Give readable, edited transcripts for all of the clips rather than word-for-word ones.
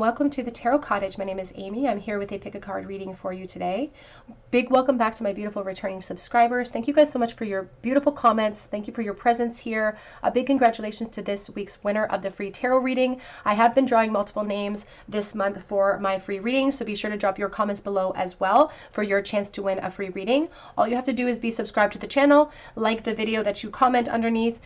welcome to the Tarot Cottage. My name is Amy. I'm here with a pick a card reading for you today. Big welcome back to my beautiful returning subscribers. Thank you guys so much for your beautiful comments. Thank you for your presence here. A big congratulations to this week's winner of the free tarot reading. I have been drawing multiple names this month for my free reading, so be sure to drop your comments below as well for your chance to win a free reading. All you have to do is be subscribed to the channel, like the video that you comment underneath.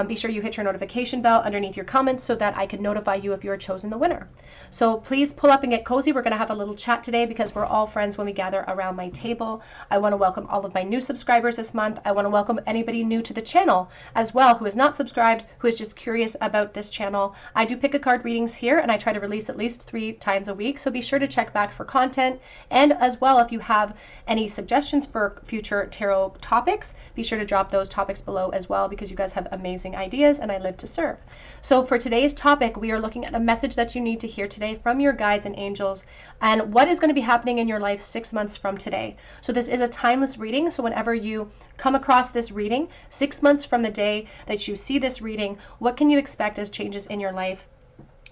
Be sure you hit your notification bell underneath your comments so that I can notify you if you're chosen the winner. So please pull up and get cozy. We're going to have a little chat today because we're all friends when we gather around my table. I want to welcome all of my new subscribers this month. I want to welcome anybody new to the channel as well who is not subscribed, who is just curious about this channel. I do pick a card readings here and I try to release at least 3 times a week, so be sure to check back for content. And as well, if you have any suggestions for future tarot topics, be sure to drop those topics below as well because you guys have amazing ideas and I live to serve. So for today's topic, we are looking at a message that you need to hear today from your guides and angels and what is going to be happening in your life 6 months from today. So this is a timeless reading, so whenever you come across this reading 6 months from the day that you see this reading, what can you expect as changes in your life?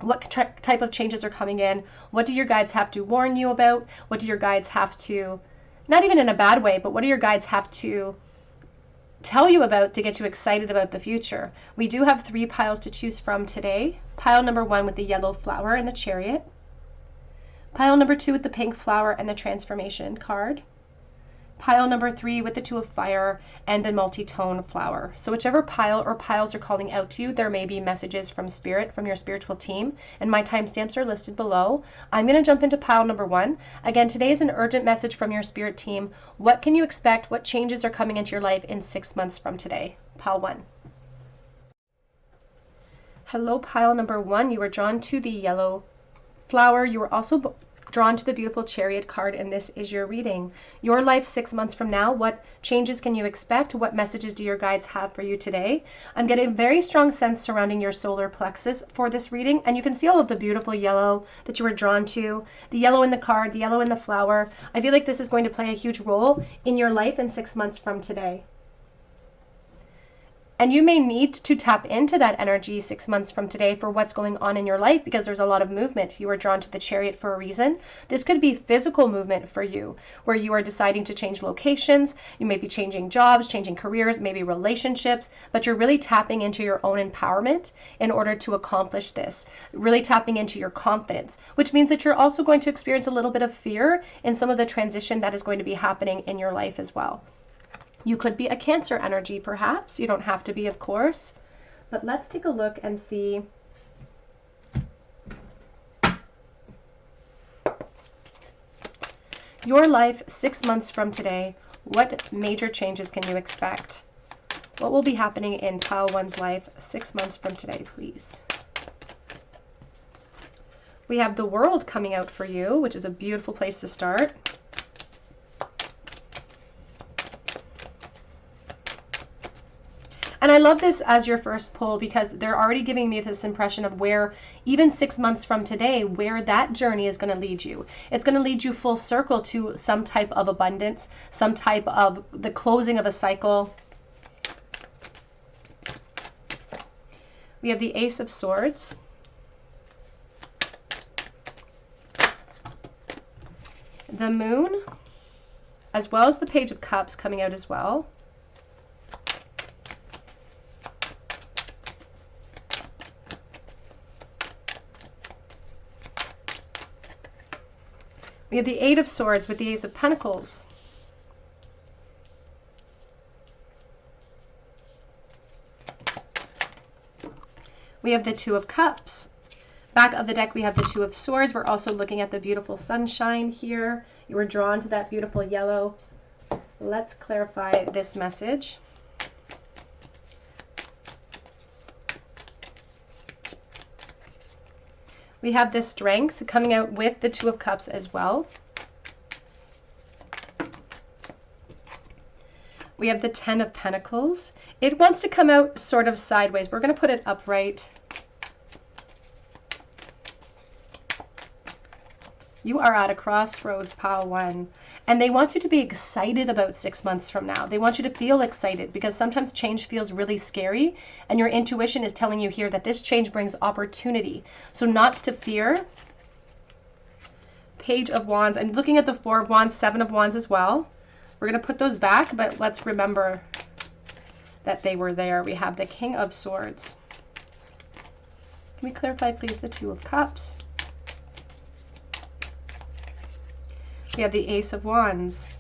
What type of changes are coming in? What do your guides have to warn you about? What do your guides have to, not even in a bad way, but what do your guides have to tell you about to get you excited about the future? We do have 3 piles to choose from today. Pile number 1 with the yellow flower and the Chariot. Pile number 2 with the pink flower and the Transformation card. Pile number 3 with the 2 of Fire and the multi-tone flower. So whichever pile or piles are calling out to you, there may be messages from Spirit, from your spiritual team, and my timestamps are listed below. I'm going to jump into pile number 1. Again, today is an urgent message from your spirit team. What can you expect? What changes are coming into your life in 6 months from today? Pile 1. Hello, pile number 1. You were drawn to the yellow flower. You were also drawn to the beautiful Chariot card, and this is your reading. Your life 6 months from now, what changes can you expect? What messages do your guides have for you today? I'm getting a very strong sense surrounding your solar plexus for this reading, and you can see all of the beautiful yellow that you were drawn to, the yellow in the card, the yellow in the flower. I feel like this is going to play a huge role in your life in 6 months from today. And you may need to tap into that energy 6 months from today for what's going on in your life because there's a lot of movement. You are drawn to the Chariot for a reason. This could be physical movement for you, where you are deciding to change locations. You may be changing jobs, changing careers, maybe relationships, but you're really tapping into your own empowerment in order to accomplish this. Really tapping into your confidence, which means that you're also going to experience a little bit of fear in some of the transition that is going to be happening in your life as well. You could be a Cancer energy, perhaps. You don't have to be, of course. But let's take a look and see your life 6 months from today. What major changes can you expect? What will be happening in pile 1's life 6 months from today, please? We have the World coming out for you, which is a beautiful place to start. And I love this as your first pull because they're already giving me this impression of where, even 6 months from today, where that journey is going to lead you. It's going to lead you full circle to some type of abundance, some type of the closing of a cycle. We have the Ace of Swords. The Moon, as well as the Page of Cups coming out as well. We have the 8 of Swords with the Ace of Pentacles. We have the 2 of Cups. Back of the deck, we have the 2 of Swords. We're also looking at the beautiful sunshine here. You were drawn to that beautiful yellow. Let's clarify this message. We have this Strength coming out with the 2 of Cups as well. We have the 10 of Pentacles. It wants to come out sort of sideways. We're going to put it upright. You are at a crossroads, pile 1. And they want you to be excited about 6 months from now. They want you to feel excited because sometimes change feels really scary. And your intuition is telling you here that this change brings opportunity. So not to fear, Page of Wands. And looking at the Four of Wands, Seven of Wands as well. We're going to put those back, but let's remember that they were there. We have the King of Swords. Can we clarify, please, the Two of Cups? We have the Ace of Wands.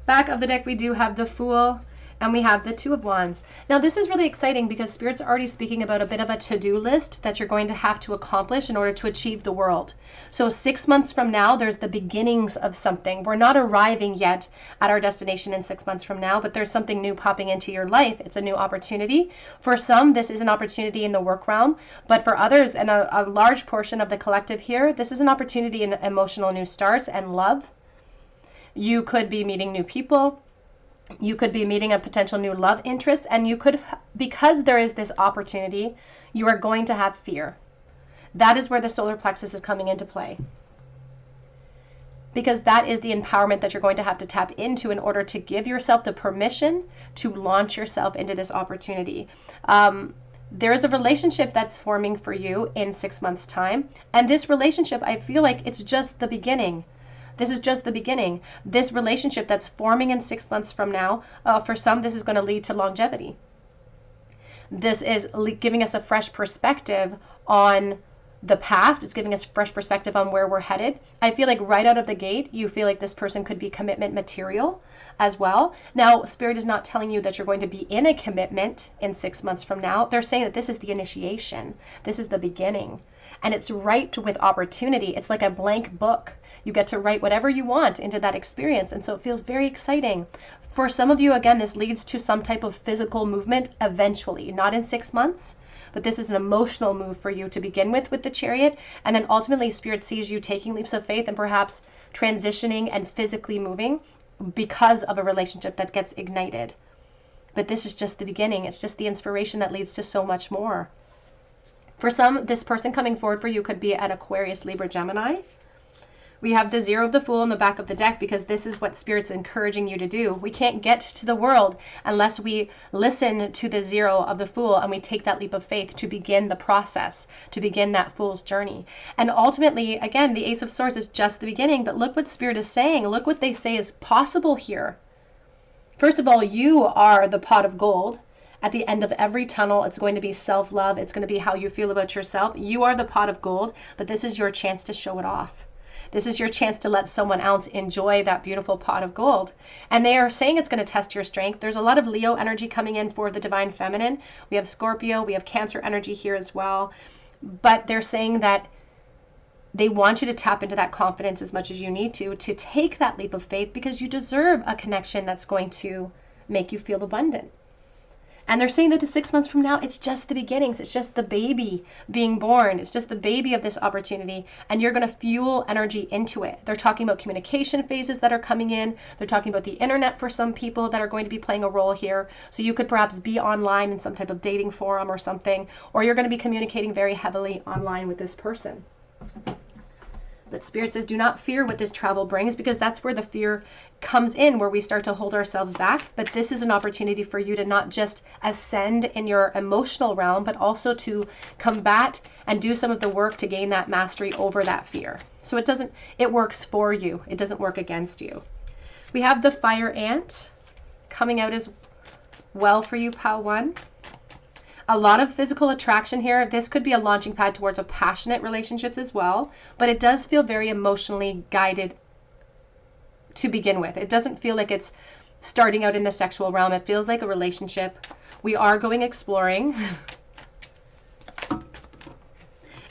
Back of the deck, we do have the Fool, and we have the Two of Wands. Now, this is really exciting because Spirit's already speaking about a bit of a to-do list that you're going to have to accomplish in order to achieve the world. So 6 months from now, there's the beginnings of something. We're not arriving yet at our destination in 6 months from now, but there's something new popping into your life. It's a new opportunity. For some, this is an opportunity in the work realm, but for others, and a large portion of the collective here, this is an opportunity in emotional new starts and love. You could be meeting new people. You could be meeting a potential new love interest, and you could, because there is this opportunity, you are going to have fear. That is where the solar plexus is coming into play. Because that is the empowerment that you're going to have to tap into in order to give yourself the permission to launch yourself into this opportunity. There is a relationship that's forming for you in 6 months' time, and this relationship, I feel like it's just the beginning. This is just the beginning. This relationship that's forming in 6 months from now, for some, this is going to lead to longevity. This is giving us a fresh perspective on the past. It's giving us fresh perspective on where we're headed. I feel like right out of the gate, you feel like this person could be commitment material as well. Now, Spirit is not telling you that you're going to be in a commitment in 6 months from now. They're saying that this is the initiation. This is the beginning. And it's ripe with opportunity. It's like a blank book. You get to write whatever you want into that experience. And so it feels very exciting. For some of you, again, this leads to some type of physical movement eventually, not in 6 months, but this is an emotional move for you to begin with the Chariot. And then ultimately, Spirit sees you taking leaps of faith and perhaps transitioning and physically moving because of a relationship that gets ignited. But this is just the beginning. It's just the inspiration that leads to so much more. For some, this person coming forward for you could be an Aquarius, Libra, Gemini. We have the Zero of the Fool in the back of the deck because this is what Spirit's encouraging you to do. We can't get to the world unless we listen to the Zero of the Fool and we take that leap of faith to begin the process, to begin that Fool's journey. And ultimately, again, the Ace of Swords is just the beginning, but look what Spirit is saying. Look what they say is possible here. First of all, you are the pot of gold. At the end of every tunnel, it's going to be self-love. It's going to be how you feel about yourself. You are the pot of gold, but this is your chance to show it off. This is your chance to let someone else enjoy that beautiful pot of gold. And they are saying it's going to test your strength. There's a lot of Leo energy coming in for the Divine Feminine. We have Scorpio, we have Cancer energy here as well. But they're saying that they want you to tap into that confidence as much as you need to take that leap of faith because you deserve a connection that's going to make you feel abundant. And they're saying that 6 months from now, it's just the beginnings. It's just the baby being born. It's just the baby of this opportunity. And you're going to fuel energy into it. They're talking about communication phases that are coming in. They're talking about the internet for some people that are going to be playing a role here. So you could perhaps be online in some type of dating forum or something. Or you're going to be communicating very heavily online with this person. But Spirit says, do not fear what this travel brings, because that's where the fear comes in, where we start to hold ourselves back. But this is an opportunity for you to not just ascend in your emotional realm, but also to combat and do some of the work to gain that mastery over that fear. So it works for you. It doesn't work against you. We have the Fire Ant coming out as well for you, Pile 1. A lot of physical attraction here. This could be a launching pad towards a passionate relationships as well, but it does feel very emotionally guided to begin with. It doesn't feel like it's starting out in the sexual realm. It feels like a relationship. We are going exploring.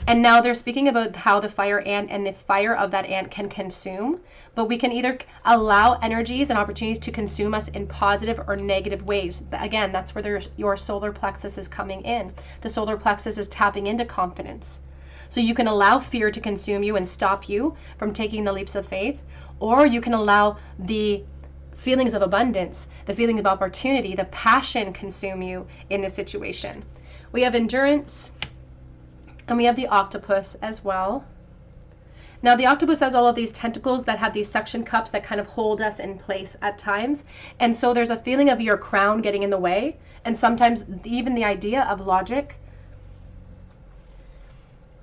And now they're speaking about how the fire ant and the fire of that ant can consume, but we can either allow energies and opportunities to consume us in positive or negative ways. Again, that's where your solar plexus is coming in. The solar plexus is tapping into confidence. So you can allow fear to consume you and stop you from taking the leaps of faith, or you can allow the feelings of abundance, the feeling of opportunity, the passion consume you in this situation. We have endurance. And we have the octopus as well. Now the octopus has all of these tentacles that have these suction cups that kind of hold us in place at times. And so there's a feeling of your crown getting in the way. And sometimes even the idea of logic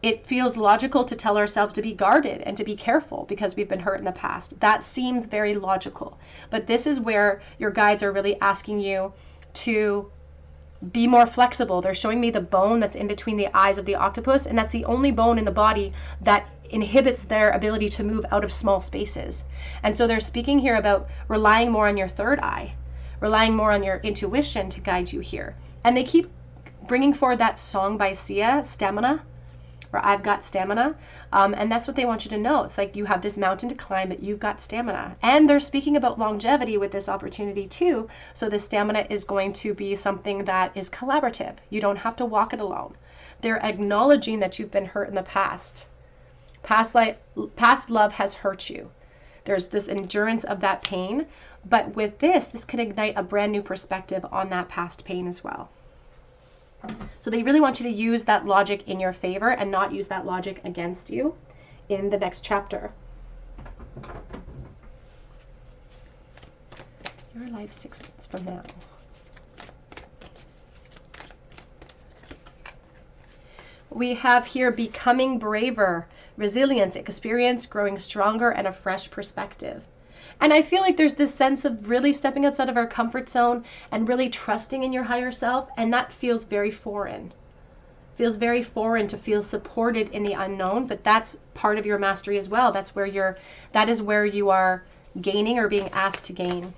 it feels logical to tell ourselves to be guarded and to be careful because we've been hurt in the past. That seems very logical. But this is where your guides are really asking you to be more flexible. They're showing me the bone that's in between the eyes of the octopus, and that's the only bone in the body that inhibits their ability to move out of small spaces. And so they're speaking here about relying more on your third eye, relying more on your intuition to guide you here. And they keep bringing forward that song by Sia, Stamina, or I've Got Stamina. And that's what they want you to know. It's like you have this mountain to climb, but you've got stamina. And they're speaking about longevity with this opportunity too. So the stamina is going to be something that is collaborative. You don't have to walk it alone. They're acknowledging that you've been hurt in the past. Past love has hurt you. There's this endurance of that pain. But with this can ignite a brand new perspective on that past pain as well. So they really want you to use that logic in your favor and not use that logic against you in the next chapter. Your life 6 months from now. We have here becoming braver, resilience, experience, growing stronger, and a fresh perspective. And I feel like there's this sense of really stepping outside of our comfort zone and really trusting in your higher self. And that feels very foreign. Feels very foreign to feel supported in the unknown, but that's part of your mastery as well. That is where you are gaining or being asked to gain.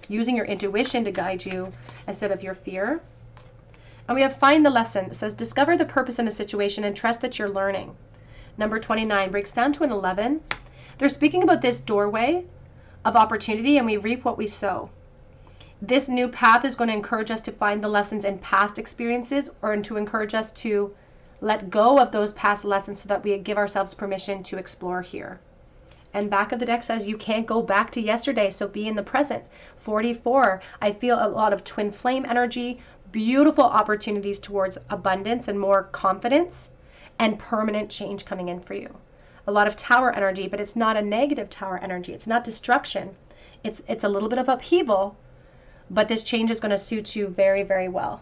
Using your intuition to guide you instead of your fear. And we have find the lesson. It says, discover the purpose in a situation and trust that you're learning. Number 29 breaks down to an 11. They're speaking about this doorway of opportunity, and we reap what we sow. This new path is going to encourage us to find the lessons in past experiences, or to encourage us to let go of those past lessons so that we give ourselves permission to explore here. And back of the deck says you can't go back to yesterday, so be in the present. 44, I feel a lot of twin flame energy, beautiful opportunities towards abundance and more confidence, and permanent change coming in for you. A lot of tower energy, but it's not a negative tower energy. It's not destruction. It's a little bit of upheaval, but this change is going to suit you very, very well.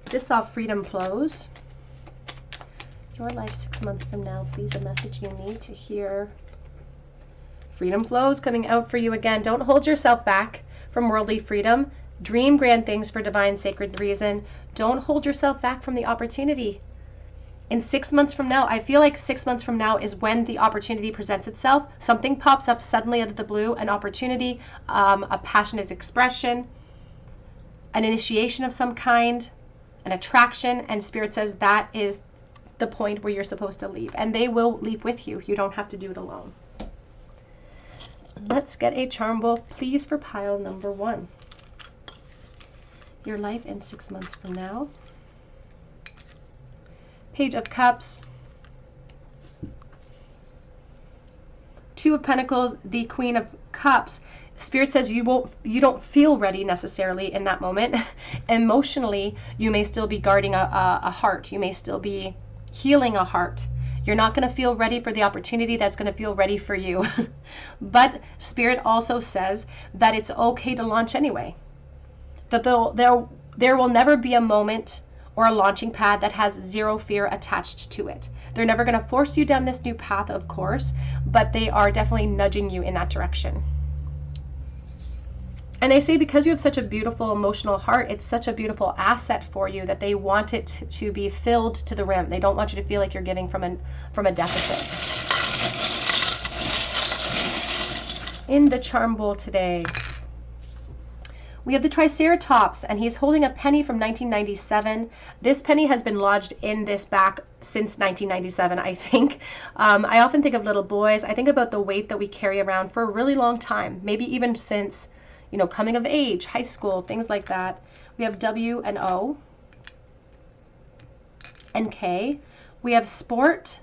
Just saw freedom flows. Your life 6 months from now, please, a message you need to hear. Freedom flows coming out for you again. Don't hold yourself back from worldly freedom. Dream grand things for divine sacred reason. Don't hold yourself back from the opportunity. In 6 months from now, I feel like 6 months from now is when the opportunity presents itself. Something pops up suddenly out of the blue, an opportunity, a passionate expression, an initiation of some kind, an attraction, and Spirit says that is the point where you're supposed to leap. And they will leap with you. You don't have to do it alone. Let's get a charm bowl, please, for pile number 1. Your life in 6 months from now. Page of Cups. 2 of Pentacles, the Queen of Cups. Spirit says you don't feel ready necessarily in that moment. Emotionally, you may still be guarding a heart. You may still be healing a heart. You're not going to feel ready for the opportunity that's going to feel ready for you. But Spirit also says that it's okay to launch anyway. That there will never be a moment or a launching pad that has zero fear attached to it. They're never going to force you down this new path, of course, but they are definitely nudging you in that direction. And they say because you have such a beautiful emotional heart, it's such a beautiful asset for you that they want it to be filled to the rim. They don't want you to feel like you're giving from a deficit. In the charm bowl today, we have the Triceratops, and he's holding a penny from 1997. This penny has been lodged in this back since 1997, I think. I often think of little boys. I think about the weight that we carry around for a really long time, maybe even since, coming of age, high school, things like that. We have W and O and K. We have sport,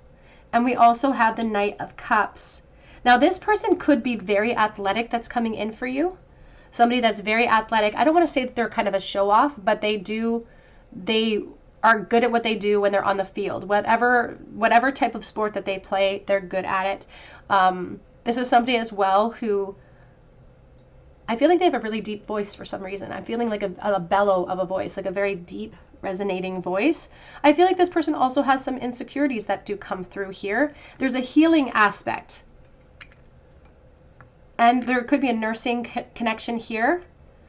and we also have the Knight of Cups. Now, this person could be very athletic that's coming in for you. Somebody that's very athletic. I don't want to say that they're kind of a show-off, but they are good at what they do when they're on the field. Whatever type of sport that they play, they're good at it. This is somebody as well who I feel like they have a really deep voice for some reason. I'm feeling like a bellow of a voice, like a very deep, resonating voice. I feel like this person also has some insecurities that do come through here. There's a healing aspect. And there could be a nursing connection here.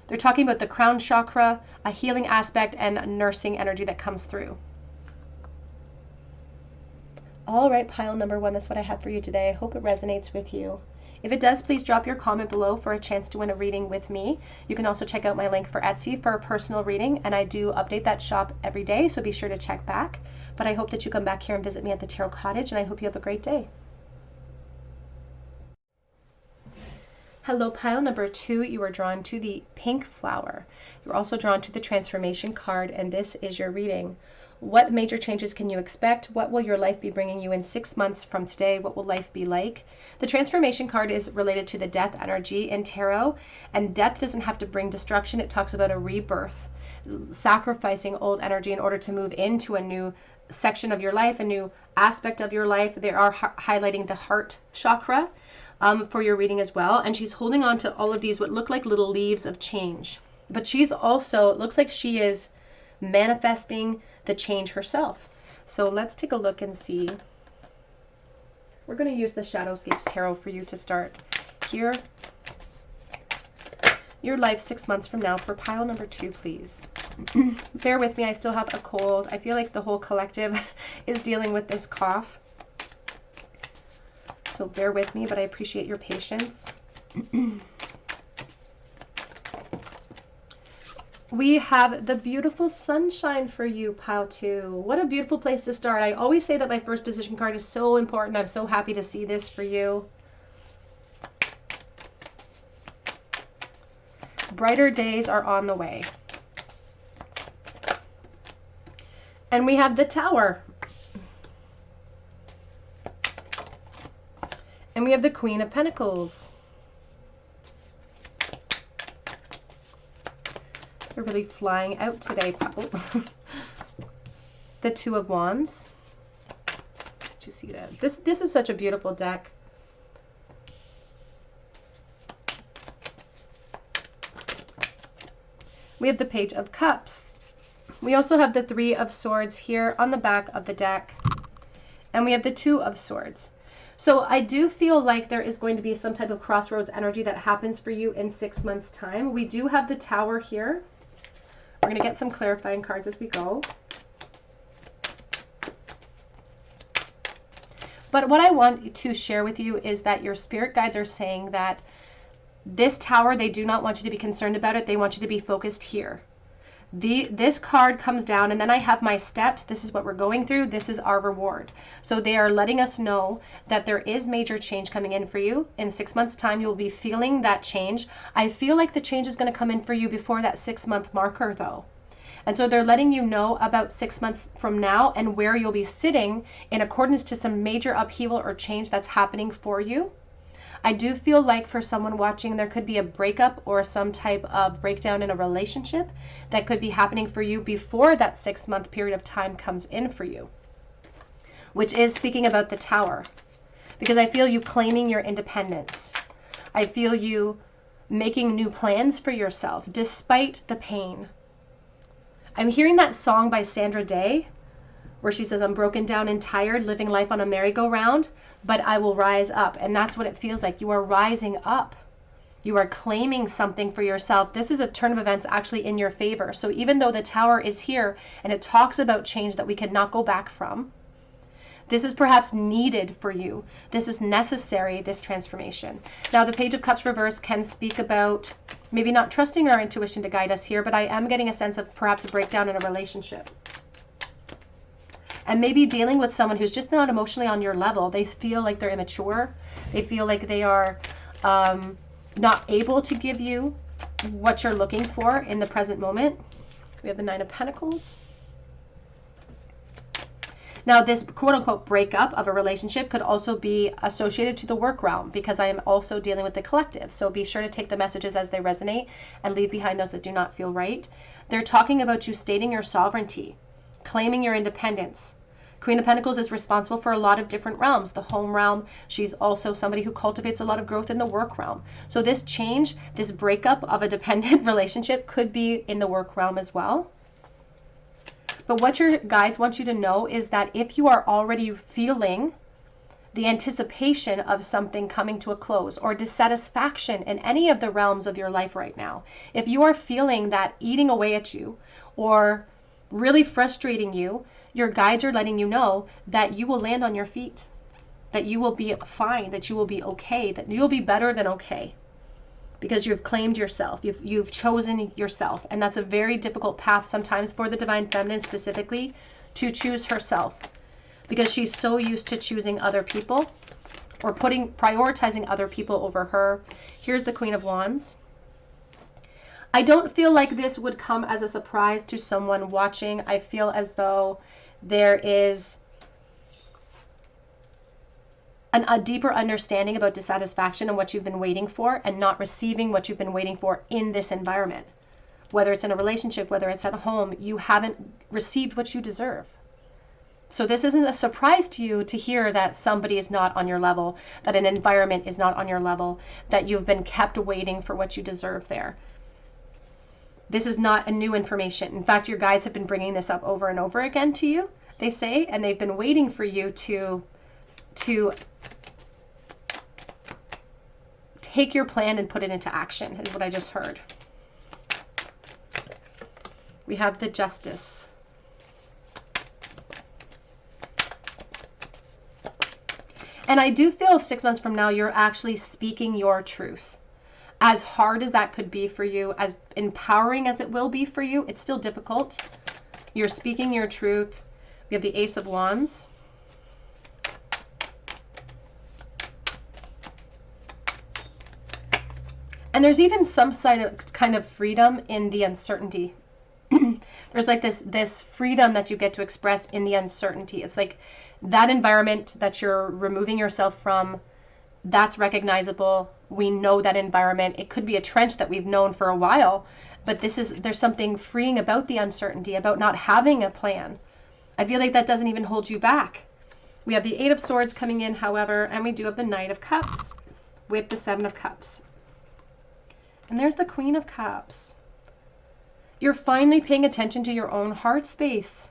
They're talking about the crown chakra, a healing aspect, and a nursing energy that comes through. All right, pile number 1, that's what I have for you today. I hope it resonates with you. If it does, please drop your comment below for a chance to win a reading with me. You can also check out my link for Etsy for a personal reading, and I do update that shop every day, so be sure to check back. But I hope that you come back here and visit me at the Tarot Cottage, and I hope you have a great day. Hello, pile number 2. You are drawn to the pink flower. You're also drawn to the transformation card, and this is your reading. What major changes can you expect? What will your life be bringing you in 6 months from today? What will life be like? The transformation card is related to the death energy in tarot, and death doesn't have to bring destruction. It talks about a rebirth, sacrificing old energy in order to move into a new section of your life, a new aspect of your life. They are highlighting the heart chakra for your reading as well, and she's holding on to all of these what look like little leaves of change. But she's also, it looks like she is manifesting the change herself. So let's take a look and see. We're going to use the Shadowscapes Tarot for you to start here. Your life 6 months from now for pile number 2, please. Bear with me, I still have a cold. I feel like the whole collective is dealing with this cough. So bear with me, but I appreciate your patience. We have the beautiful sunshine for you, pile 2. What a beautiful place to start. I always say that my first position card is so important. I'm so happy to see this for you. Brighter days are on the way. And we have the Tower. And we have the Queen of Pentacles. They're really flying out today. The Two of Wands. Did you see that? This is such a beautiful deck. We have the Page of Cups. We also have the Three of Swords here on the back of the deck. And we have the Two of Swords. So I do feel like there is going to be some type of crossroads energy that happens for you in 6 months' time. We do have the Tower here. We're going to get some clarifying cards as we go. But what I want to share with you is that your spirit guides are saying that this Tower, they do not want you to be concerned about it. They want you to be focused here. This card comes down, and then I have my steps. This is what we're going through. This is our reward. So they are letting us know that there is major change coming in for you. In 6 months' time, you'll be feeling that change. I feel like the change is going to come in for you before that 6-month marker, though. And so they're letting you know about 6 months from now and where you'll be sitting in accordance to some major upheaval or change that's happening for you. I do feel like for someone watching, there could be a breakup or some type of breakdown in a relationship that could be happening for you before that 6-month period of time comes in for you, which is speaking about the Tower, because I feel you claiming your independence. I feel you making new plans for yourself despite the pain. I'm hearing that song by Sandra Day where she says, I'm broken down and tired, living life on a merry-go-round, but I will rise up. And that's what it feels like. You are rising up. You are claiming something for yourself. This is a turn of events actually in your favor. So even though the Tower is here and it talks about change that we cannot go back from, this is perhaps needed for you. This is necessary, this transformation. Now, the Page of Cups reverse can speak about maybe not trusting our intuition to guide us here, but I am getting a sense of perhaps a breakdown in a relationship. And maybe dealing with someone who's just not emotionally on your level. They feel like they're immature. They feel like they are not able to give you what you're looking for in the present moment. We have the Nine of Pentacles. Now, this quote-unquote breakup of a relationship could also be associated to the work realm, because I am also dealing with the collective. So be sure to take the messages as they resonate and leave behind those that do not feel right. They're talking about you stating your sovereignty, claiming your independence, Queen of Pentacles is responsible for a lot of different realms. The home realm. She's also somebody who cultivates a lot of growth in the work realm. So this change, this breakup of a dependent relationship could be in the work realm as well. But what your guides want you to know is that if you are already feeling the anticipation of something coming to a close or dissatisfaction in any of the realms of your life right now, if you are feeling that eating away at you or really frustrating you, your guides are letting you know that you will land on your feet, that you will be fine, that you will be okay, that you'll be better than okay, because you've claimed yourself, you've chosen yourself. And that's a very difficult path sometimes for the Divine Feminine specifically, to choose herself, because she's so used to choosing other people or prioritizing other people over her. Here's the Queen of Wands. I don't feel like this would come as a surprise to someone watching. I feel as though there is a deeper understanding about dissatisfaction and what you've been waiting for and not receiving what you've been waiting for in this environment. Whether it's in a relationship, whether it's at home, you haven't received what you deserve. So this isn't a surprise to you to hear that somebody is not on your level, that an environment is not on your level, that you've been kept waiting for what you deserve there. This is not a new information. In fact, your guides have been bringing this up over and over again to you, they say, and they've been waiting for you to take your plan and put it into action, is what I just heard. We have the Justice. And I do feel 6 months from now, you're actually speaking your truth. As hard as that could be for you, as empowering as it will be for you, it's still difficult. You're speaking your truth. We have the Ace of Wands. And there's even some kind of freedom in the uncertainty. There's like this freedom that you get to express in the uncertainty. It's like that environment that you're removing yourself from, that's recognizable. We know that environment. It could be a trench that we've known for a while, but there's something freeing about the uncertainty, about not having a plan. I feel like that doesn't even hold you back. We have the Eight of Swords coming in, however, and we do have the Knight of Cups with the Seven of Cups. And there's the Queen of Cups. You're finally paying attention to your own heart space.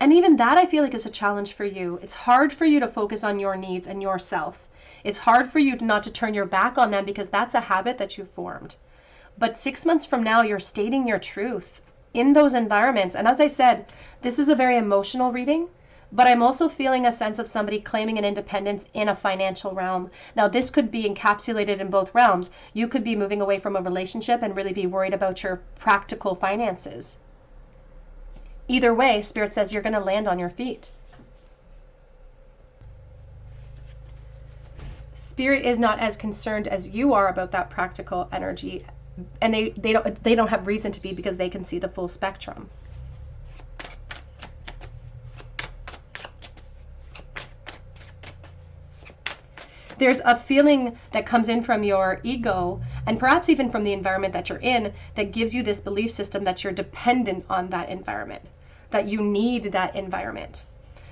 And even that I feel like is a challenge for you. It's hard for you to focus on your needs and yourself. It's hard for you not to turn your back on them because that's a habit that you've formed. But 6 months from now, you're stating your truth in those environments. And as I said, this is a very emotional reading, but I'm also feeling a sense of somebody claiming an independence in a financial realm. Now, this could be encapsulated in both realms. You could be moving away from a relationship and really be worried about your practical finances. Either way, Spirit says you're going to land on your feet. Spirit is not as concerned as you are about that practical energy, and they don't have reason to be, because they can see the full spectrum. There's a feeling that comes in from your ego, and perhaps even from the environment that you're in, that gives you this belief system that you're dependent on that environment, that you need that environment.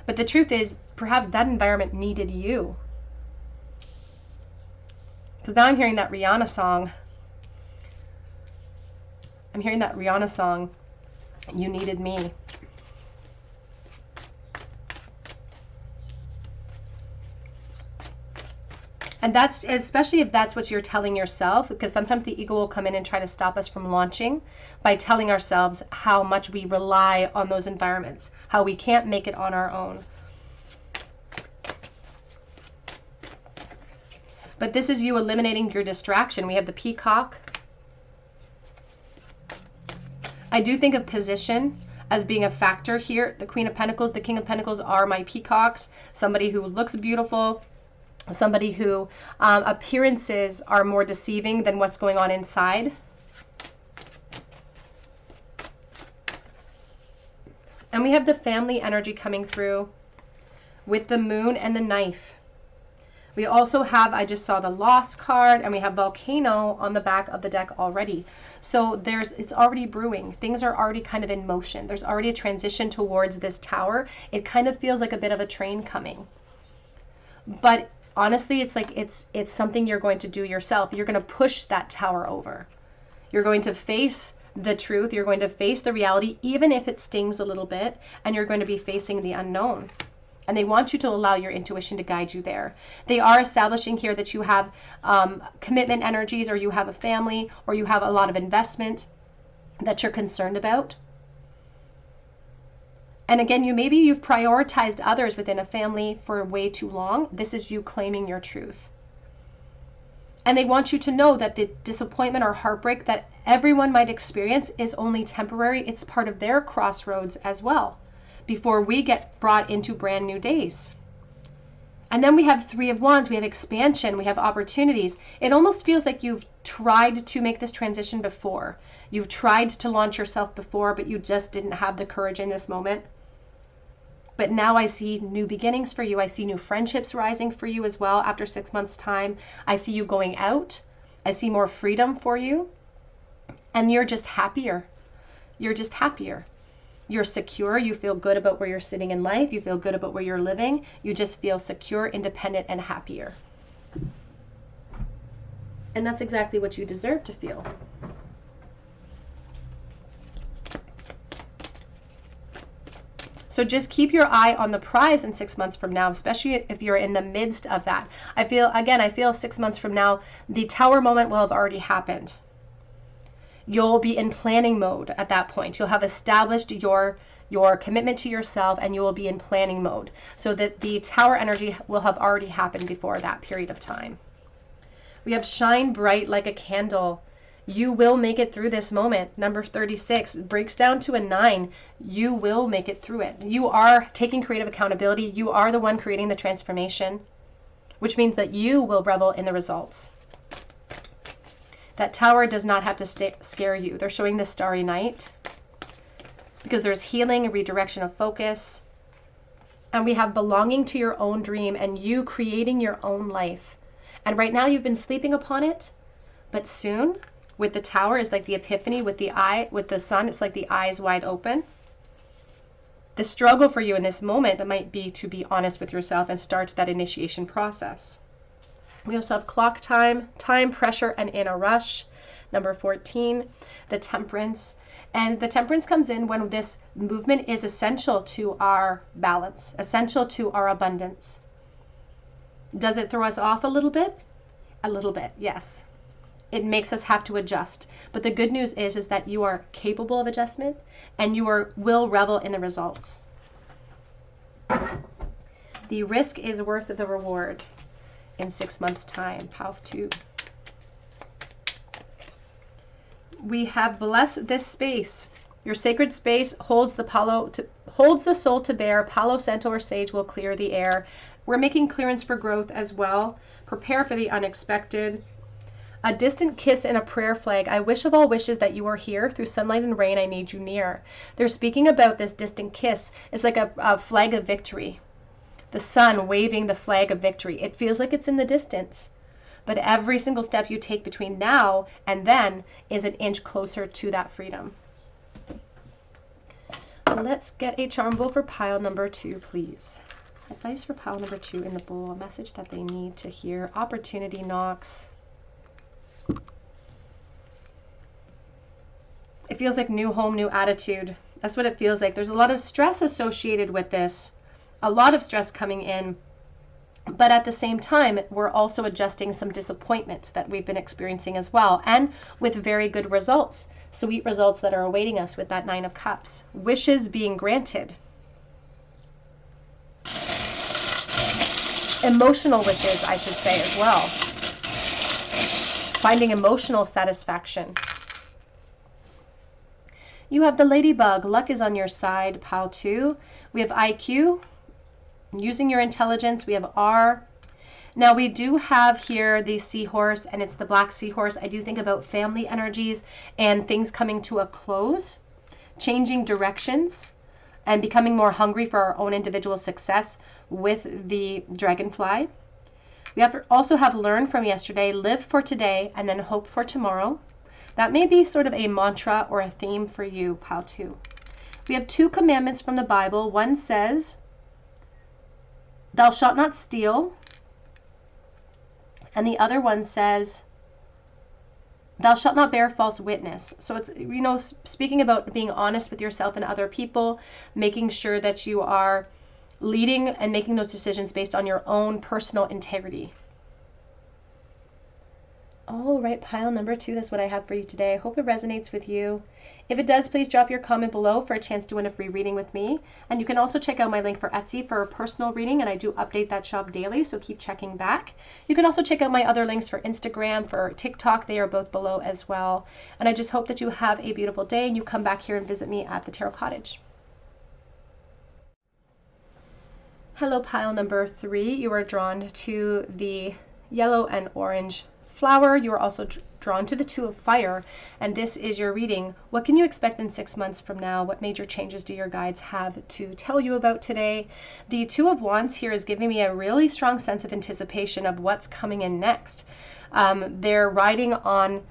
But the truth is, perhaps that environment needed you. Because now I'm hearing that Rihanna song. I'm hearing that Rihanna song, You Needed Me. And that's, especially if that's what you're telling yourself, because sometimes the ego will come in and try to stop us from launching by telling ourselves how much we rely on those environments, how we can't make it on our own. But this is you eliminating your distraction. We have the Peacock. I do think of position as being a factor here. The Queen of Pentacles, the King of Pentacles are my peacocks. Somebody who looks beautiful, somebody who appearances are more deceiving than what's going on inside. And we have the family energy coming through with the Moon and the Knife. We also have, I just saw the Lost card, and we have Volcano on the back of the deck already. So it's already brewing. Things are already kind of in motion. There's already a transition towards this Tower. It kind of feels like a bit of a train coming. But honestly, it's like it's something you're going to do yourself. You're going to push that Tower over. You're going to face the truth. You're going to face the reality, even if it stings a little bit, and you're going to be facing the unknown. And they want you to allow your intuition to guide you there. They are establishing here that you have commitment energies, or you have a family, or you have a lot of investment that you're concerned about. And again, you've prioritized others within a family for way too long. This is you claiming your truth. And they want you to know that the disappointment or heartbreak that everyone might experience is only temporary. It's part of their crossroads as well, before we get brought into brand new days. And then we have Three of Wands, we have expansion, we have opportunities. It almost feels like you've tried to make this transition before. You've tried to launch yourself before, but you just didn't have the courage in this moment. But now I see new beginnings for you. I see new friendships rising for you as well after 6 months' time. I see you going out. I see more freedom for you. And you're just happier. You're just happier. You're secure. You feel good about where you're sitting in life. You feel good about where you're living. You just feel secure, independent, and happier. And that's exactly what you deserve to feel. So just keep your eye on the prize in 6 months from now, especially if you're in the midst of that. I feel 6 months from now, the Tower moment will have already happened. You'll be in planning mode at that point. You'll have established your commitment to yourself, and you will be in planning mode, so that the Tower energy will have already happened before that period of time. We have shine bright like a candle. You will make it through this moment. Number 36 breaks down to a 9. You will make it through it. You are taking creative accountability. You are the one creating the transformation, which means that you will revel in the results. That Tower does not have to scare you. They're showing the starry night because there's healing, redirection of focus. And we have belonging to your own dream and you creating your own life. And right now you've been sleeping upon it, but soon with the Tower is like the epiphany with the sun. It's like the eyes wide open. The struggle for you in this moment might be to be honest with yourself and start that initiation process. We also have clock time, time pressure, and in a rush. Number 14, the Temperance. And the Temperance comes in when this movement is essential to our balance, essential to our abundance. Does it throw us off a little bit? A little bit, yes. It makes us have to adjust. But the good news is that you are capable of adjustment and you will revel in the results. The risk is worth the reward. In 6 months' time, Path 2. We have bless this space. Your sacred space holds the soul to bear. Palo Santo or sage will clear the air. We're making clearance for growth as well. Prepare for the unexpected. A distant kiss and a prayer flag. I wish of all wishes that you are here. Through sunlight and rain, I need you near. They're speaking about this distant kiss. It's like a flag of victory. The sun waving the flag of victory. It feels like it's in the distance. But every single step you take between now and then is an inch closer to that freedom. Let's get a charm bowl for pile number 2, please. Advice for pile number 2 in the bowl. A message that they need to hear. Opportunity knocks. It feels like new home, new attitude. That's what it feels like. There's a lot of stress associated with this. A lot of stress coming in, but at the same time, we're also adjusting some disappointment that we've been experiencing as well, and with very good results, sweet results that are awaiting us with that 9 of Cups. Wishes being granted. Emotional wishes, I should say, as well. Finding emotional satisfaction. You have the Ladybug. Luck is on your side, pile 2. We have IQ. Using your intelligence, we have R. Now we do have here the seahorse, and it's the black seahorse. I do think about family energies and things coming to a close, changing directions, and becoming more hungry for our own individual success with the dragonfly. We also have learn from yesterday, live for today, and then hope for tomorrow. That may be sort of a mantra or a theme for you, pile 2. We have 2 commandments from the Bible. One says, thou shalt not steal. And the other one says, thou shalt not bear false witness. So it's, you know, speaking about being honest with yourself and other people, making sure that you are leading and making those decisions based on your own personal integrity. All right, pile number 2, that's what I have for you today. I hope it resonates with you. If it does, please drop your comment below for a chance to win a free reading with me. And you can also check out my link for Etsy for a personal reading, and I do update that shop daily, so keep checking back. You can also check out my other links for Instagram, for TikTok. They are both below as well. And I just hope that you have a beautiful day and you come back here and visit me at the Tarot Cottage. Hello, pile number 3. You are drawn to the yellow and orange flower. You are also drawn to the 2 of fire, and this is your reading. What can you expect in 6 months from now? What major changes do your guides have to tell you about today? The 2 of Wands here is giving me a really strong sense of anticipation of what's coming in next. They're riding on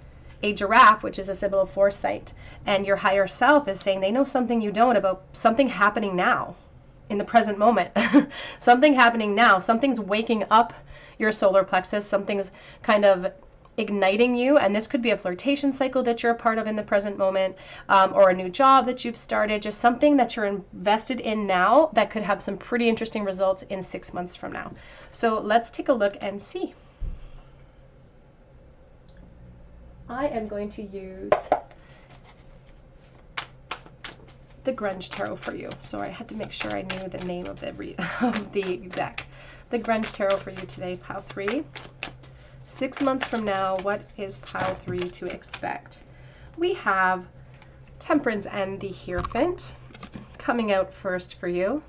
a giraffe, which is a symbol of foresight, and your higher self is saying they know something you don't about something happening now, in the present moment. Something happening now. Something's waking up your solar plexus. Something's kind of igniting you, and this could be a flirtation cycle that you're a part of in the present moment, or a new job that you've started, just something that you're invested in now that could have some pretty interesting results in 6 months from now. So let's take a look and see. I am going to use the Grunge Tarot for you. Sorry, I had to make sure I knew the name of the deck. The Grunge Tarot for you today, pile 3. 6 months from now, what is pile 3 to expect? We have Temperance and the Hierophant coming out first for you.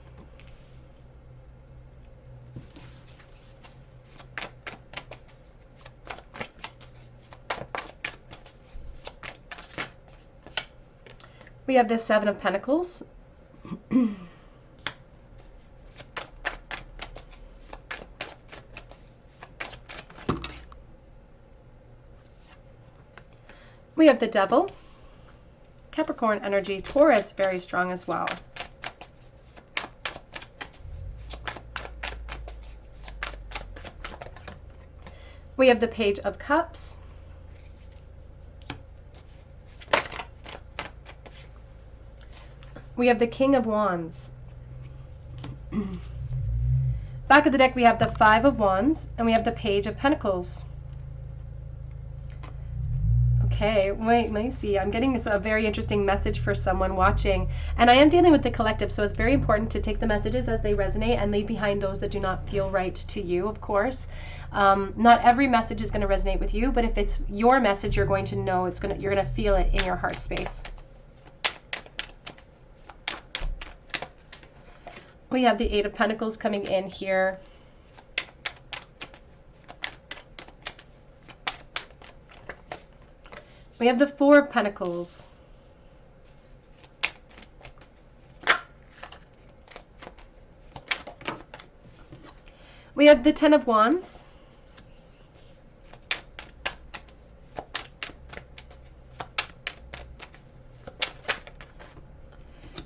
We have the 7 of Pentacles. We have the Devil, Capricorn energy, Taurus very strong as well. We have the Page of Cups, we have the King of Wands. Back of the deck we have the 5 of Wands, and we have the Page of Pentacles. Okay, wait, let me see. I'm getting a very interesting message for someone watching, and I am dealing with the collective, so it's very important to take the messages as they resonate and leave behind those that do not feel right to you, of course. Not every message is going to resonate with you, but if it's your message, you're going to know you're going to feel it in your heart space. We have the 8 of Pentacles coming in here. We have the 4 of Pentacles. We have the 10 of Wands.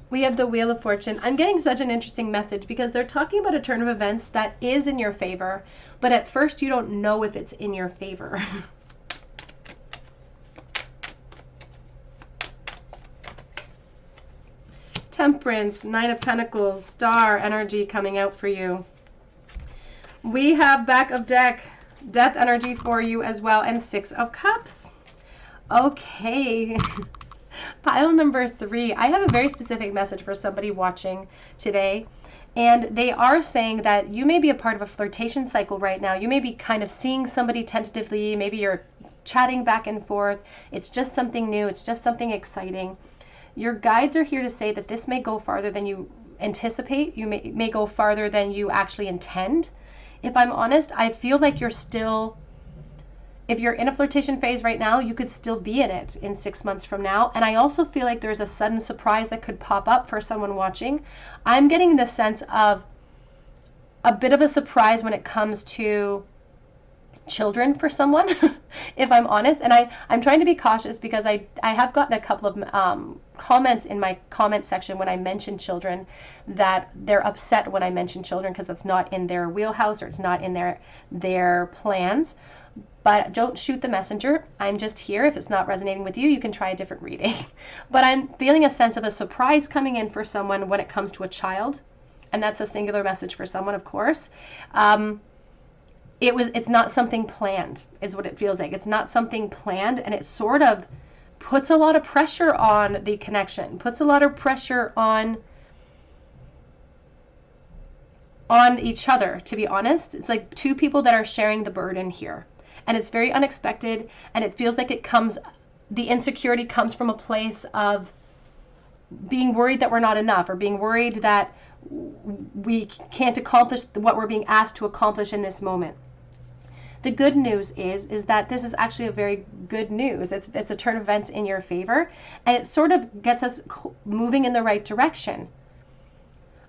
We have the Wheel of Fortune. I'm getting such an interesting message because they're talking about a turn of events that is in your favor, but at first you don't know if it's in your favor. Temperance, 9 of Pentacles, Star energy coming out for you. We have back of deck, Death energy for you as well, and 6 of Cups. Okay. Pile number 3. I have a very specific message for somebody watching today, and they are saying that you may be a part of a flirtation cycle right now. You may be kind of seeing somebody tentatively. Maybe you're chatting back and forth. It's just something new. It's just something exciting. Your guides are here to say that this may go farther than you anticipate. You may go farther than you actually intend. If I'm honest, I feel like you're still, if you're in a flirtation phase right now, you could still be in it in 6 months from now. And I also feel like there's a sudden surprise that could pop up for someone watching. I'm getting the sense of a bit of a surprise when it comes to children for someone, if I'm honest. And I'm trying to be cautious because I have gotten a couple of comments in my comment section when I mention children, that they're upset when I mention children because it's not in their wheelhouse or it's not in their plans. But don't shoot the messenger. I'm just here. If it's not resonating with you, you can try a different reading. But I'm feeling a sense of a surprise coming in for someone when it comes to a child. And that's a singular message for someone, of course. It's not something planned, is what it feels like. It's not something planned, and it sort of puts a lot of pressure on the connection, puts a lot of pressure on each other, to be honest. It's like two people that are sharing the burden here. And it's very unexpected, and it feels like the insecurity comes from a place of being worried that we're not enough, or being worried that we can't accomplish what we're being asked to accomplish in this moment. The good news is that this is actually a very good news. It's a turn of events in your favor, and it sort of gets us moving in the right direction.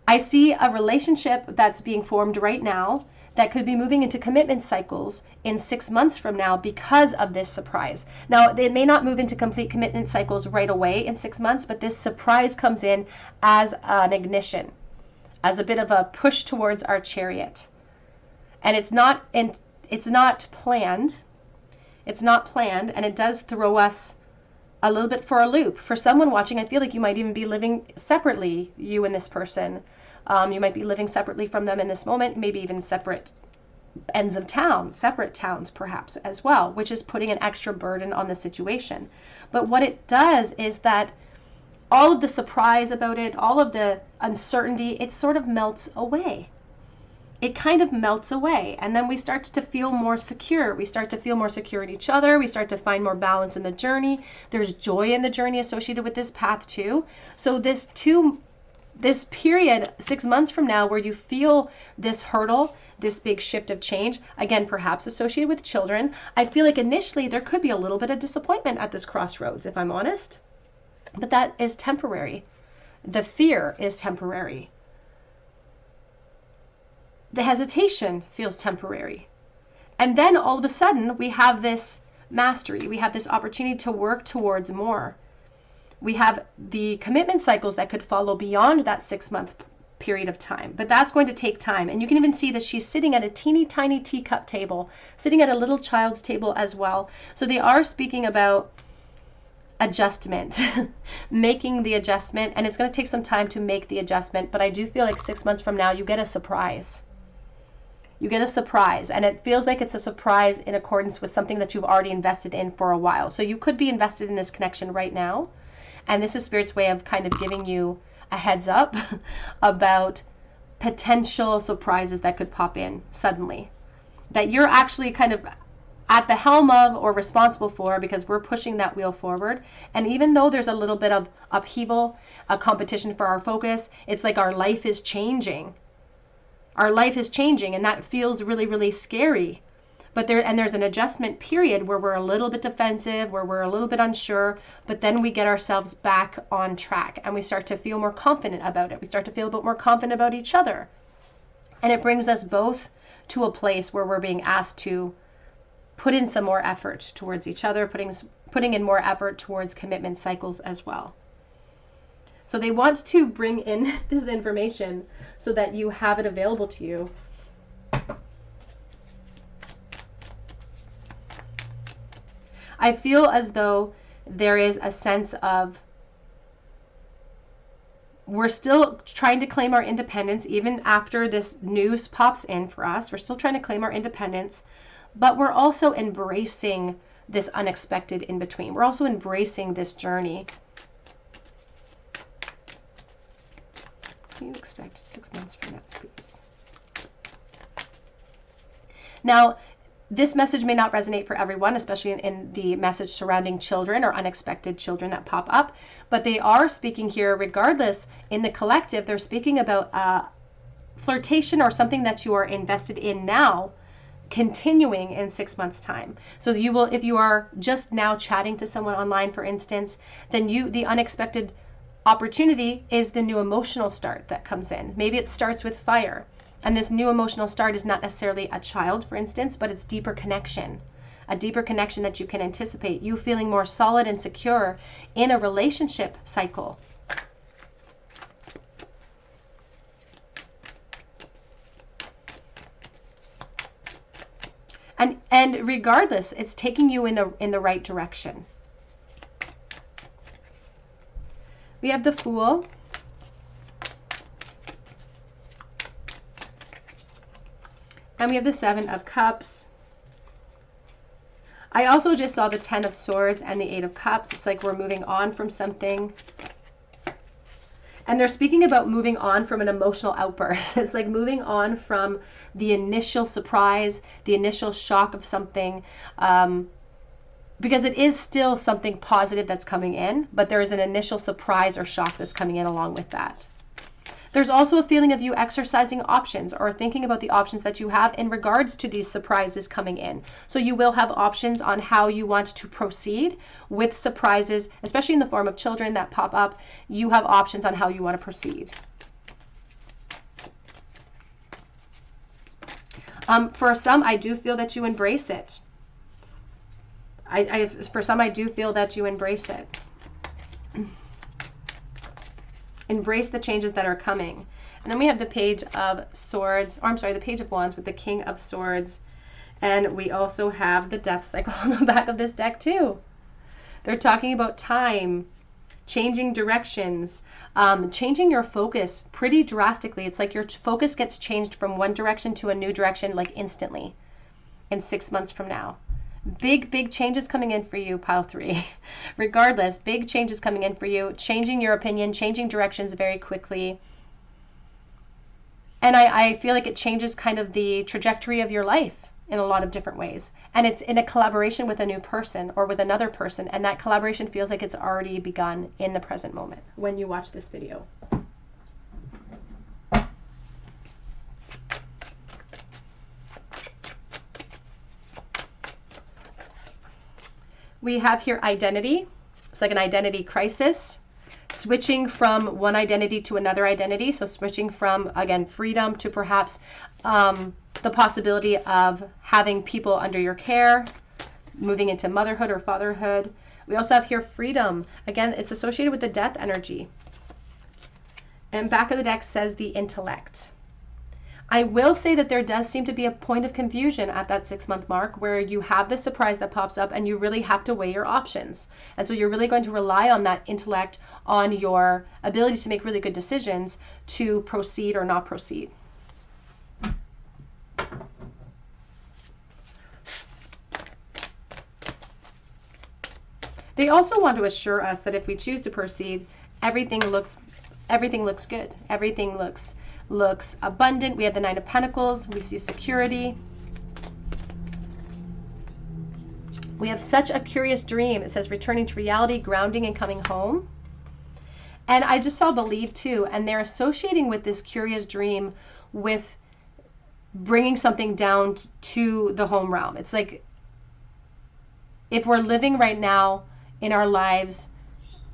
I see a relationship that's being formed right now that could be moving into commitment cycles in 6 months from now because of this surprise. Now, it may not move into complete commitment cycles right away in 6 months, but this surprise comes in as an ignition, as a bit of a push towards our chariot. And it's not planned. It's not planned, and it does throw us a little bit for a loop. For someone watching, I feel like you might even be living separately, you and this person. You might be living separately from them in this moment, maybe even separate ends of town, separate towns perhaps as well, which is putting an extra burden on the situation. But what it does is that all of the surprise about it, all of the uncertainty, it sort of melts away. It kind of melts away, and then we start to feel more secure. We start to feel more secure in each other. We start to find more balance in the journey. There's joy in the journey associated with this path too. So this period, 6 months from now, where you feel this hurdle, this big shift of change, again, perhaps associated with children, I feel like initially there could be a little bit of disappointment at this crossroads, if I'm honest. But that is temporary. The fear is temporary. The hesitation feels temporary. And then all of a sudden, we have this mastery. We have this opportunity to work towards more. We have the commitment cycles that could follow beyond that 6 month period of time, but that's going to take time. And you can even see that she's sitting at a teeny tiny teacup table, sitting at a little child's table as well. So they are speaking about adjustment, making the adjustment, and it's going to take some time to make the adjustment, but I do feel like 6 months from now, you get a surprise. You get a surprise, and it feels like it's a surprise in accordance with something that you've already invested in for a while. So you could be invested in this connection right now. And this is Spirit's way of kind of giving you a heads up about potential surprises that could pop in suddenly, that you're actually kind of at the helm of or responsible for, because we're pushing that wheel forward. And even though there's a little bit of upheaval, a competition for our focus, it's like our life is changing. Our life is changing, and that feels really, really scary. But there's an adjustment period where we're a little bit defensive, where we're a little bit unsure, but then we get ourselves back on track and we start to feel more confident about it. We start to feel a bit more confident about each other. And it brings us both to a place where we're being asked to put in some more effort towards each other, putting in more effort towards commitment cycles as well. So they want to bring in this information so that you have it available to you. I feel as though there is a sense of we're still trying to claim our independence even after this news pops in for us. We're still trying to claim our independence, but we're also embracing this unexpected in between. We're also embracing this journey. What do you expect 6 months from now, please? Now, this message may not resonate for everyone, especially in the message surrounding children or unexpected children that pop up, but they are speaking here regardless. In the collective, they're speaking about flirtation or something that you are invested in now, continuing in 6 months' time. So you will, if you are just now chatting to someone online, for instance, then the unexpected opportunity is the new emotional start that comes in. Maybe it starts with fire. And this new emotional start is not necessarily a child, for instance, but it's deeper connection. A deeper connection that you can anticipate. You feeling more solid and secure in a relationship cycle. And regardless, it's taking you in the right direction. We have the Fool. And we have the Seven of Cups. I also just saw the Ten of Swords and the Eight of Cups. It's like we're moving on from something. And they're speaking about moving on from an emotional outburst. It's like moving on from the initial surprise, the initial shock of something, because it is still something positive that's coming in, but there is an initial surprise or shock that's coming in along with that. There's also a feeling of you exercising options or thinking about the options that you have in regards to these surprises coming in. So you will have options on how you want to proceed with surprises, especially in the form of children that pop up. You have options on how you want to proceed. For some, I do feel that you embrace it. For some, I do feel that you embrace it. Embrace the changes that are coming. And then we have the Page of Swords, or I'm sorry, the Page of Wands with the King of Swords. And we also have the Death Cycle on the back of this deck too. They're talking about time, changing directions, changing your focus pretty drastically. It's like your focus gets changed from one direction to a new direction like instantly in 6 months from now. Big changes coming in for you, pile 3. Regardless, big changes coming in for you, changing your opinion, changing directions very quickly. And I feel like it changes kind of the trajectory of your life in a lot of different ways. And it's in a collaboration with a new person or with another person. And that collaboration feels like it's already begun in the present moment when you watch this video. We have here identity. It's like an identity crisis, switching from one identity to another identity. So switching from, again, freedom to perhaps the possibility of having people under your care, moving into motherhood or fatherhood. We also have here freedom. Again, it's associated with the death energy. And back of the deck says the intellect. I will say that there does seem to be a point of confusion at that 6-month mark where you have this surprise that pops up and you really have to weigh your options. And so you're really going to rely on that intellect, on your ability to make really good decisions to proceed or not proceed. They also want to assure us that if we choose to proceed, everything looks good. Everything looks abundant. We have the Nine of Pentacles. We see security. We have such a curious dream. It says returning to reality, grounding, and coming home. And I just saw believe too. And they're associating with this curious dream with bringing something down to the home realm. It's like if we're living right now in our lives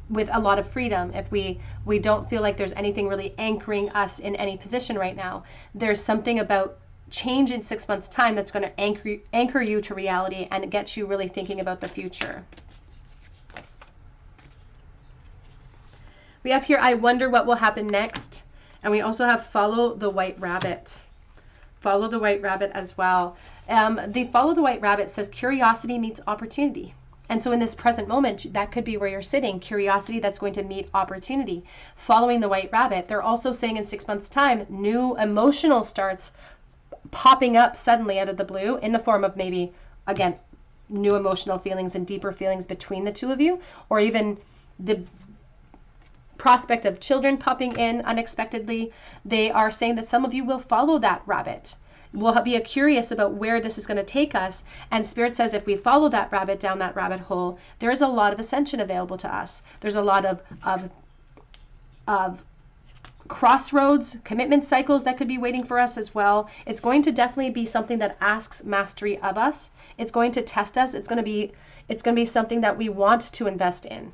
with a lot of freedom, if we don't feel like there's anything really anchoring us in any position right now, there's something about change in 6 months' time that's going to anchor you to reality and get you really thinking about the future. We have here, I wonder what will happen next. And we also have follow the white rabbit. Follow the white rabbit as well. The follow the white rabbit says curiosity meets opportunity. And so in this present moment, that could be where you're sitting, curiosity that's going to meet opportunity. Following the white rabbit, they're also saying in 6 months' time, new emotional starts popping up suddenly out of the blue in the form of maybe, again, new emotional feelings and deeper feelings between the two of you, or even the prospect of children popping in unexpectedly. They are saying that some of you will follow that rabbit. We'll be curious about where this is going to take us. And Spirit says if we follow that rabbit down that rabbit hole, there is a lot of ascension available to us. There's a lot of crossroads, commitment cycles that could be waiting for us as well. It's going to definitely be something that asks mastery of us. It's going to test us. It's going to be something that we want to invest in.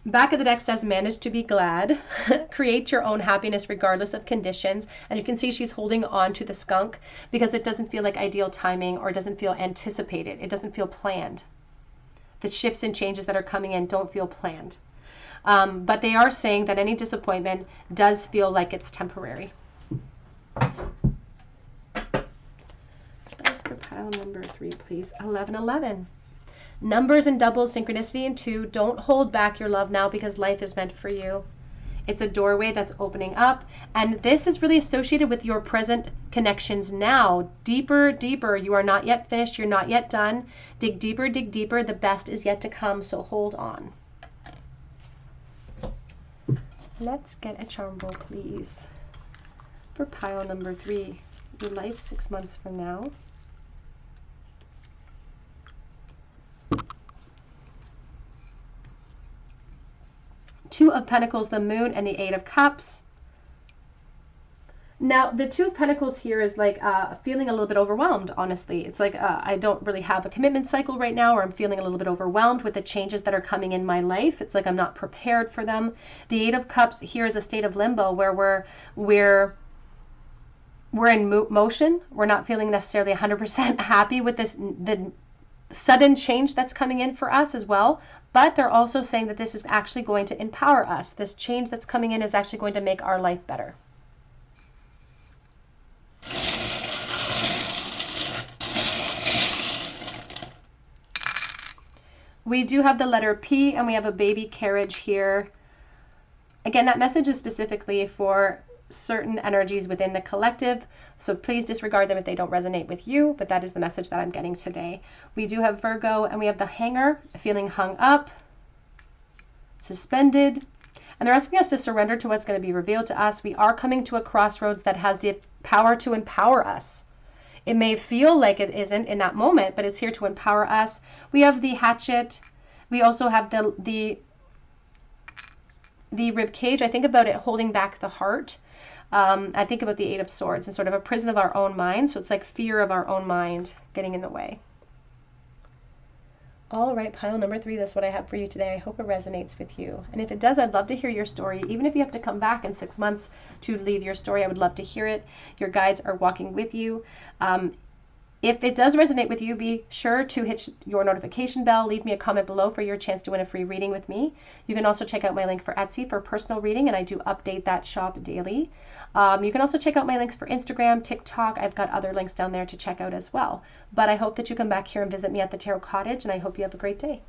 Back of the deck says, manage to be glad. Create your own happiness regardless of conditions. And you can see she's holding on to the skunk because it doesn't feel like ideal timing, or doesn't feel anticipated. It doesn't feel planned. The shifts and changes that are coming in don't feel planned. But they are saying that any disappointment does feel like it's temporary. That's for pile number 3, please. 1111. Numbers and doubles, synchronicity and 2. Don't hold back your love now because life is meant for you. It's a doorway that's opening up. And this is really associated with your present connections now. Deeper, deeper. You are not yet finished. You're not yet done. Dig deeper, dig deeper. The best is yet to come. So hold on. Let's get a charm roll, please. For pile number 3. Your life 6 months from now. Two of Pentacles, the Moon, and the Eight of Cups. Now, the Two of Pentacles here is like feeling a little bit overwhelmed, honestly. It's like I don't really have a commitment cycle right now, or I'm feeling a little bit overwhelmed with the changes that are coming in my life. It's like I'm not prepared for them. The Eight of Cups here is a state of limbo where we're in motion. We're not feeling necessarily 100% happy with the sudden change that's coming in for us as well. But they're also saying that this is actually going to empower us. This change that's coming in is actually going to make our life better. We do have the letter P, and we have a baby carriage here. Again, that message is specifically for certain energies within the collective, so please disregard them if they don't resonate with you, but that is the message that I'm getting today. We do have Virgo, and we have the Hanger, feeling hung up, suspended, and they're asking us to surrender to what's going to be revealed to us. We are coming to a crossroads that has the power to empower us. It may feel like it isn't in that moment, but it's here to empower us. We have the Hatchet. We also have the rib cage. I think about it holding back the heart. I think about the Eight of Swords and sort of a prison of our own mind. So it's like fear of our own mind getting in the way. All right, pile number 3, that's what I have for you today. I hope it resonates with you. And if it does, I'd love to hear your story. Even if you have to come back in 6 months to leave your story, I would love to hear it. Your guides are walking with you. If it does resonate with you, be sure to hit your notification bell. Leave me a comment below for your chance to win a free reading with me. You can also check out my link for Etsy for personal reading, and I do update that shop daily. You can also check out my links for Instagram, TikTok. I've got other links down there to check out as well. But I hope that you come back here and visit me at the Tarot Cottage, and I hope you have a great day.